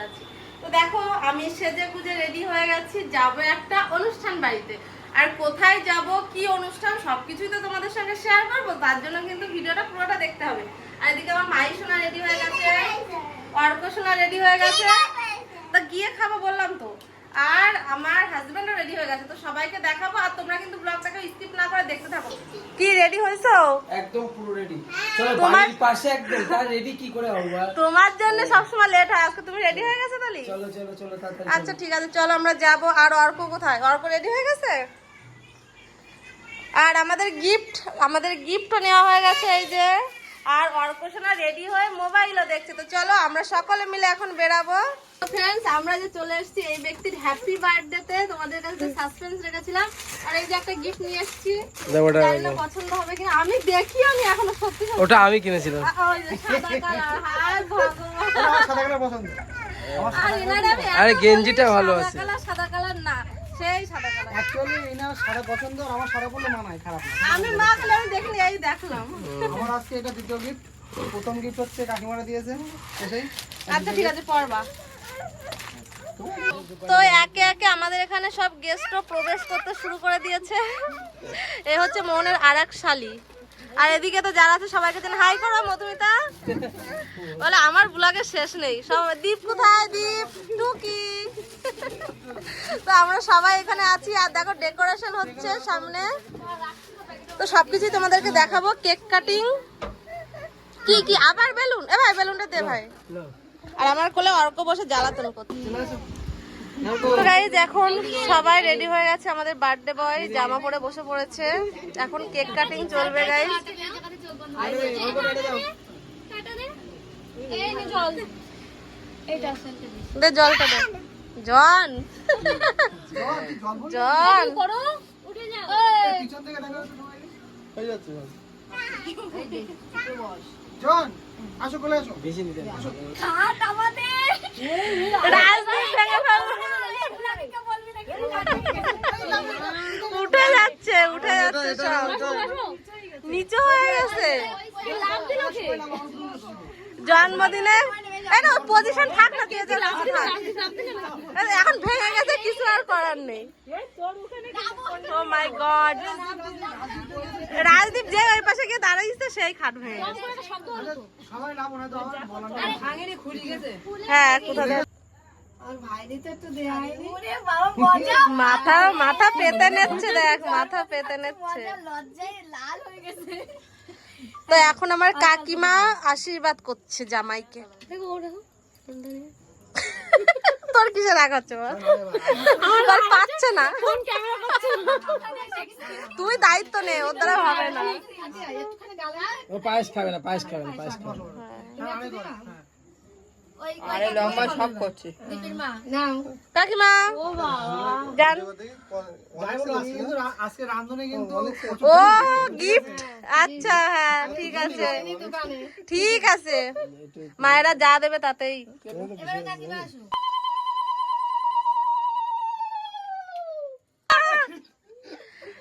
আছি। তো দেখো আমি সেজে গুজে রেডি হয়ে গেছি, যাবো একটা অনুষ্ঠান বাড়িতে। আর কোথায় যাব, কি অনুষ্ঠান, সবকিছুই তো তোমাদের সঙ্গে শেয়ার করবো। তার জন্য কিন্তু ভিডিওটা পুরোটা দেখতে হবে। আর এদিকে আমার মাই সোনা রেডি হয়ে গেছে, অর্ক সোনা রেডি হয়ে গেছে, তা গিয়ে খাবো বললাম তো। আর আমার হাজবেন্ডও রেডি হয়ে গেছে, তো সবাইকে দেখাবো। আর তোমরা কিন্তু ব্লগটাকে স্কিপ না করে দেখতে থাকো। কি রেডি হইছো? একদম পুরো রেডি। চলো বাড়ির পাশে একদম, তার রেডি কি করে হবো? তোমার জন্য সবসময় লেট হয়, আজকে তুমি রেডি হয়ে গেছো তাহলে? চলো চলো চলো তাড়াতাড়ি। আচ্ছা ঠিক আছে, চলো আমরা যাব। আর অর্ক কোথায়? অর্ক রেডি হয়ে গেছে। আর আমাদের গিফটও নেওয়া হয়ে গেছে এই যে। আর অর্ক সোনা রেডি হয়ে মোবাইলও দেখছে। তো চলো আমরা সকলে মিলে এখন বেরাবো। তো ফ্রেন্ডস, আমরা যে চলে এসেছি এই ব্যক্তির হ্যাপি বার্থডেতে, তোমাদের কাছে সাসপেন্স রেখেছিলাম। আর এই যে একটা গিফট নিয়ে এসেছি, জানি না পছন্দ হবে কিনা। আমি এখনো সত্যি ওটা আমি কিনেছিলাম। ওই যে সাদা কালার। হায় ভগবান, সাদা কালার পছন্দ। আর এনারা আরে গেঞ্জিটা ভালো আছে। সাদা কালার না, সেই সাদা কালার। অ্যাকচুয়ালি এনার সাদা পছন্দ, আর আমার সাদা পরলে মানায়, খারাপ না। আমি মাখলে আমি দেখলে এই দেখলাম। আমার আজকে এটা দ্বিতীয় গিফট। প্রথম গিফট হচ্ছে কাকিমারা দিয়েছে এসেই। আচ্ছা ঠিক আছে, পড়বা। তো একে একে আমাদের এখানে সব গেস্টও প্রবেশ করতে শুরু করে দিয়েছে। এ হচ্ছে মোহনের আরেক শালি। আর এদিকে তো যারা আছে সবাইকে যেন হাই করো। মধুমিতা বলে আমার ব্লগে শেষ নেই। সব দীপ কোথায়? দীপ, টুকি। তো আমরা সবাই এখানে আছি। আর দেখো ডেকোরেশন হচ্ছে সামনে। তো সবকিছুই তোমাদেরকে দেখাবো। কেক কাটিং, কি কি আবার বেলুন। এ ভাই বেলুনটা দে ভাই। আর আমার কোলে অর্ক বসে জ্বালাতন করছে। তো গাইজ এখন সবাই রেডি হয়ে গেছে। আমাদের বার্থডে বয় জামা পরে বসে পড়েছে। এখন কেক কাটিং চলবে গাইজ। দে জলটা দে। জন জন জন আসো, কোলে আসো। বেশি নিতে উঠে যাচ্ছে সব নিচে হয়ে গেছে। জন্মদিনে পজিশন থাক না, এখন ভেঙে গেছে, কিছু আর করার নেই। ও মাই গড, রাজদীপ যে ওই পাশে গিয়ে দাঁড়াইছে সেই খাট ভেঙে গেছে। হ্যাঁ কোথায় মাথা পেতে নিচ্ছে, দেখ মাথা পেতে নিচ্ছে। তো এখন আমার কাকিমা আশীর্বাদ করছে জামাইকে। তোর কিসে রাগ হচ্ছে? আমার পাচ্ছে না, তুই দায়িত্ব নে, ওর দ্বারা হবে না। ও পায়েস খাবে না, পায়েস খাবে না, পায়েস খাবে না। আরে লম্বা সব করছে কাকিমা। জান আজকে রান্ধনে কিন্তু ও গিফট। আচ্ছা হ্যাঁ ঠিক আছে, ঠিক আছে। মায়েরা যা দেবে তাতেই।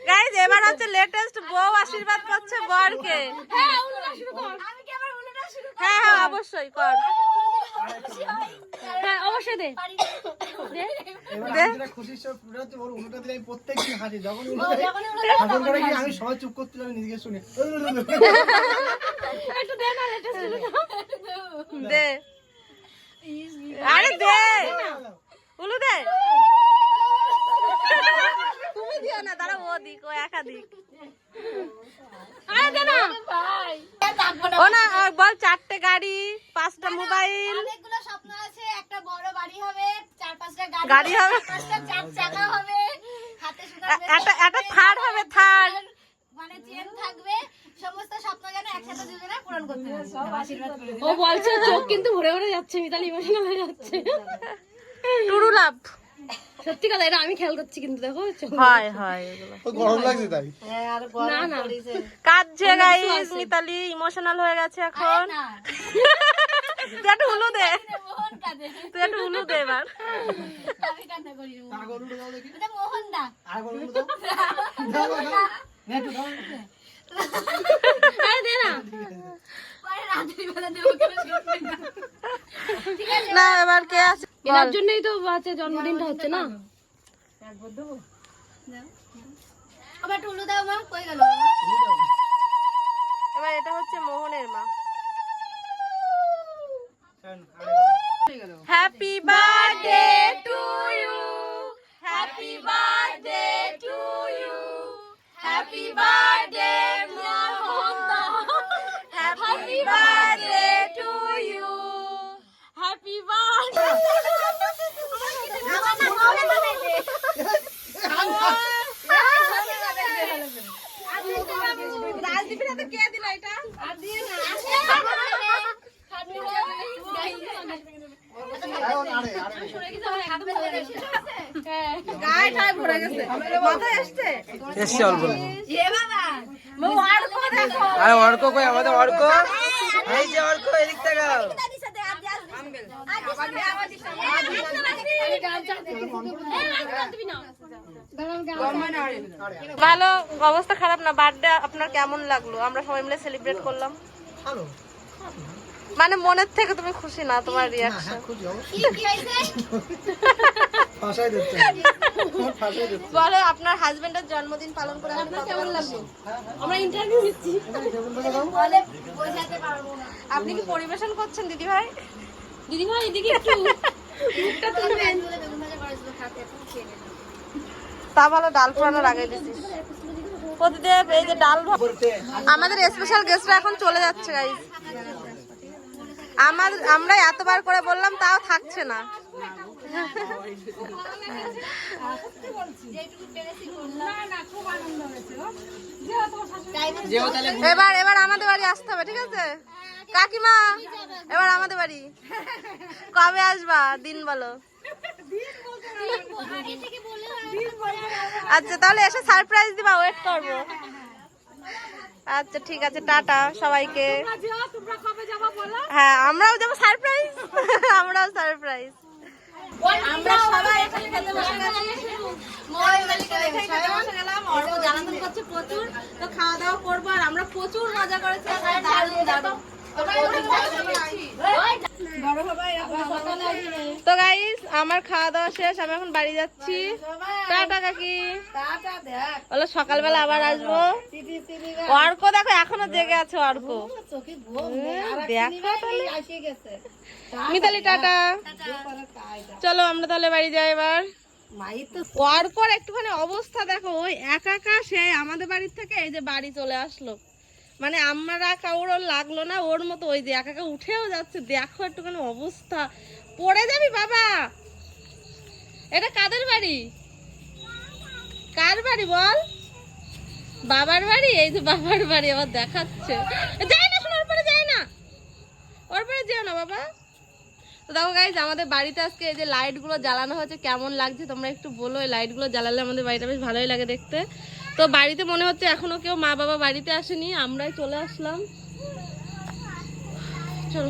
গাইজ এবার হচ্ছে লেটেস্ট বউ আশীর্বাদ করছে বরকে। হ্যাঁ হ্যাঁ অবশ্যই কর। হ্যাঁ অবশ্যই দে। খুশির সব পুরো হচ্ছে ওর উল্টা দিলে আমি প্রত্যেকদিন হাসি। যখন এখন করে কি আমি সবাই চুপ করতে আমি নিজেকে শুনি। একটু দে না, লেটেস্ট দে। আরে দে উলু দে। তুমি দিও না, দাঁড়া ও দিক, ও একা দিক। আরে দে না ভাই। ও না বল 4টে গাড়ি, 5টা মোবাইল। অনেকগুলো স্বপ্ন আছে, একটা বড় বাড়ি হবে, 4-5টা গাড়ি হবে, 5টা 4 চাকা হবে, হাতে একটা থার্ড হবে, থার্ড মানে চেন থাকবে। সমস্ত স্বপ্ন যেন একসাথে দুজনে পূরণ করতে পারে। আশীর্বাদ করে দিন। ও বলছে চোখ কিন্তু ভরে ভরে যাচ্ছে, মিতালি ইমোশনাল হয়ে যাচ্ছে। টুরু লাভ। সত্যি কথা, এটা আমি খেয়াল করছি কিন্তু দেখো। হয় হয় এগুলো গরম লাগছে তাই। না না কাঁদছে গাইস, মিতালি ইমোশনাল হয়ে গেছে এখন। তুই একটু উলু দে, মোহন কাঁদে। তুই একটু উলু দে এবার। আমি কান্না করি। আর গরুটা দাও দেখি। এটা মোহন দা। আর গরুটা দাও। দাও দাও। নে একটু দাও। তো আরে দে না। পরে রাত্রিবেলা দেবো কেন শুনবে না। ঠিক আছে না এবার কে আছে এনার জন্যই তো বাচ্চার জন্মদিনটা হচ্ছে না। আবার টুলু দাও মা, কই গেল? এবার এটা হচ্ছে মোহনের মা। Happy birthday to you, happy birthday to you, happy birthday Mohan, happy birthday to you, happy birthday. রাজদীপের হাতে কে দিল এটা? গায়ে ঠায় ভরে গেছে, মাথায় আসছে। এসছে অল্প। এ বাবা, অর্ক দেখো। আরে অর্ক কই আমাদের অর্ক? এই যে অর্ক, এদিক তাকাও। ভালো, অবস্থা খারাপ না। বার্থডে আপনার কেমন লাগলো? আমরা সবাই মিলে সেলিব্রেট করলাম। ভালো। মানে মনের থেকে তুমি খুশি না? তোমার না, রিয়াকশন হ্যাঁ, খুশি অবশ্যই। কি হয়েছে? ফাঁসাই দিচ্ছে। ফাঁসাই দিচ্ছে। বলো আপনার হাজবেন্ডের জন্মদিন পালন করে আপনার কেমন লাগলো? আমরা ইন্টারভিউ নিচ্ছি। বলে বোঝাতে পারবো না। আপনি কি পরিবেশন করছেন দিদি ভাই? দিদি ভাই এদিকে একটু মুখটা তুলবেন। বলে বেগুন ভাজা করেছিল, খাতে এখন খেয়ে নেবে। তা ভালো, ডাল ফোড়ানো লাগাই দিছিস। প্রতিদেব এই যে ডাল আমাদের স্পেশাল গেস্টরা এখন চলে যাচ্ছে গাইস। আমরা এতবার করে বললাম তাও থাকছে না। এবার আমাদের বাড়ি আসতে হবে, ঠিক আছে কাকিমা? এবার আমাদের বাড়ি কবে আসবা? দিন বলো। আগে থেকে বলে আচ্ছা তাহলে এসে সারপ্রাইজ দিবা, ওয়েট করবো। আচ্ছা ঠিক আছে, টাটা সবাইকে। হ্যাঁ আমরাও যাবো সারপ্রাইজ। আমরাও সারপ্রাইজ। আমরা সবাই এখানে খেতে বসে গেছি। সবাই বসে গেলাম। অর্ক জ্বালাতন করছে প্রচুর, তো খাওয়া দাওয়া করবো। আর আমরা প্রচুর মজা করেছি। দারুণ দারুণ। তো গাইস আমার খাওয়া দাওয়া শেষ, আমি এখন বাড়ি যাচ্ছি। টাটা কাকি। বলো সকালবেলা আবার আসবো। অর্ক দেখো এখনো জেগে আছে। অর্ক দেখো তাহলে। মিতালি টাটা। চলো আমরা তাহলে বাড়ি যাই এবার। অর্কর একটুখানি অবস্থা দেখো, ওই একা একা সে আমাদের বাড়ির থেকে এই যে বাড়ি চলে আসলো। মানে আমরা কাউর লাগলো না, ওর মতো ওই যে একা একা উঠেও যাচ্ছে। দেখো একটুখানি অবস্থা, পড়ে যাবি বাবা। এটা কাদের বাড়ি? কার বাড়ি বল? বাবার বাড়ি। এই যে বাবার বাড়ি আবার দেখাচ্ছে। যাই না, শোনো ওর পরে যাই না, ওর পরে যেও না বাবা। তো দেখো গাইজ আমাদের বাড়িতে আজকে এই যে লাইট গুলো জ্বালানো হয়েছে, কেমন লাগছে তোমরা একটু বলো। এই লাইট গুলো জ্বালালে আমাদের বাড়িটা বেশ ভালোই লাগে দেখতে। তো বাড়িতে মনে হচ্ছে এখনো কেউ মা বাবা বাড়িতে আসেনি, আমরাই চলে আসলাম। চলো।